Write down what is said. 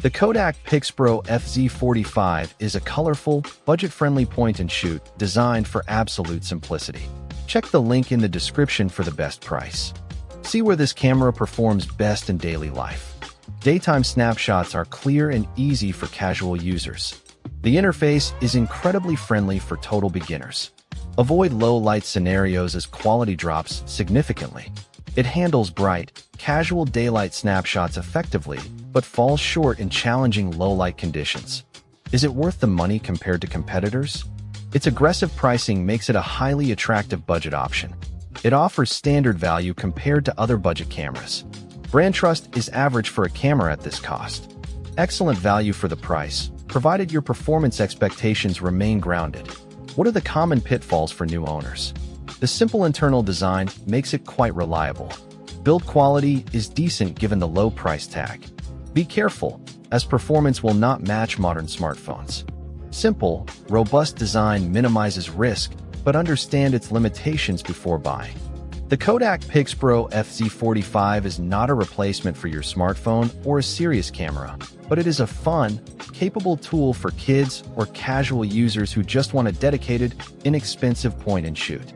The Kodak PIXPRO FZ45 is a colorful, budget-friendly point-and-shoot designed for absolute simplicity. Check the link in the description for the best price. See where this camera performs best in daily life. Daytime snapshots are clear and easy for casual users. The interface is incredibly friendly for total beginners. Avoid low-light scenarios as quality drops significantly. It handles bright, casual daylight snapshots effectively, but falls short in challenging low-light conditions. Is it worth the money compared to competitors? Its aggressive pricing makes it a highly attractive budget option. It offers standard value compared to other budget cameras. Brand trust is average for a camera at this cost. Excellent value for the price, provided your performance expectations remain grounded. What are the common pitfalls for new owners? The simple internal design makes it quite reliable. Build quality is decent given the low price tag. Be careful, as performance will not match modern smartphones. Simple, robust design minimizes risk, but understand its limitations before buying. The Kodak PIXPRO FZ45 is not a replacement for your smartphone or a serious camera, but it is a fun, capable tool for kids or casual users who just want a dedicated, inexpensive point-and-shoot.